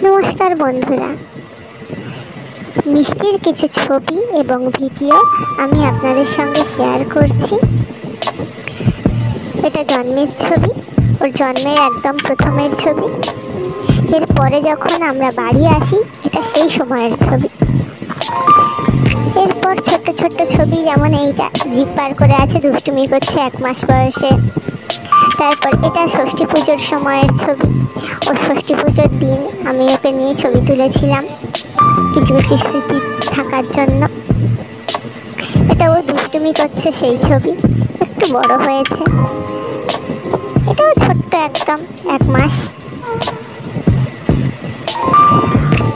নমস্কার বন্ধুরা, মিষ্টির কিছু ছবি এবং ভিডিও আমি আপনাদের সঙ্গে শেয়ার করছি। এটা জন্মের ছবি, ওর জন্মের একদম প্রথমের ছবি। এরপরে যখন আমরা বাড়ি আসি, এটা সেই সময়ের ছবি। এরপর ছোট্ট ছোট্ট ছবি, যেমন এইটা জিভ বার করে আছে, দুষ্টুমি করছে 1 মাস বয়সে। তারপর এটা ষষ্ঠী পুজোর সময়ের ছবি। ও ষষ্ঠী পুজোর দিন আমি ওকে নিয়ে ছবি তুলেছিলাম কিছু কিছু স্মৃতি থাকার জন্য। এটা ও দুষ্টুমি করছে সেই ছবি, একটু বড় হয়েছে। এটাও ছোট্ট একদম 1 মাস।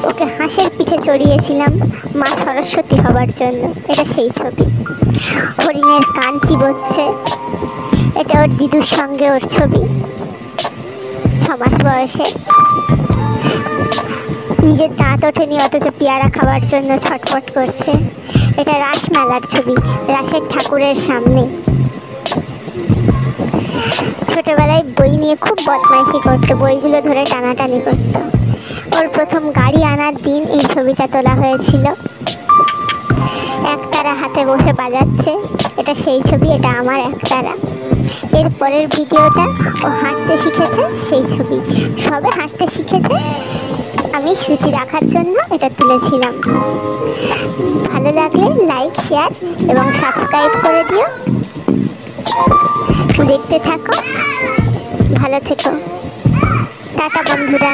ওকে হাঁসের পিঠে চড়িয়েছিলাম মা সরস্বতী হবার জন্য, এটা সেই ছবি। হরিণের কান চিবোচ্ছে, এটা ওর দিদুর সঙ্গে ওর ছবি 6 মাস বয়সে। নিজের দাঁত ওঠেনি অথচ পেয়ারা খাওয়ার জন্য ছটফট করছে। এটা রাস মেলার ছবি, রাসের ঠাকুরের সামনে। ছোটবেলায় বই নিয়ে খুব বদমাইশি করতো, বইগুলো ধরে টানাটানি করতো। ওর প্রথম গাড়ি আনার দিন এই ছবিটা তোলা হয়েছিল। একতারা হাতে বসে বাজাচ্ছে, এটা সেই ছবি, এটা আমার একতারা। এর পরের ভিডিওটা ও হাঁটতে শিখেছে, সেই ছবি। সবে হাঁটতে শিখেছে, আমি স্মৃতি রাখার জন্য এটা তুলেছিলাম। ভালো লাগলে লাইক, শেয়ার এবং সাবস্ক্রাইব করে দিও। দেখতে থাকো, ভালো থেকো। টাটা বন্ধুরা।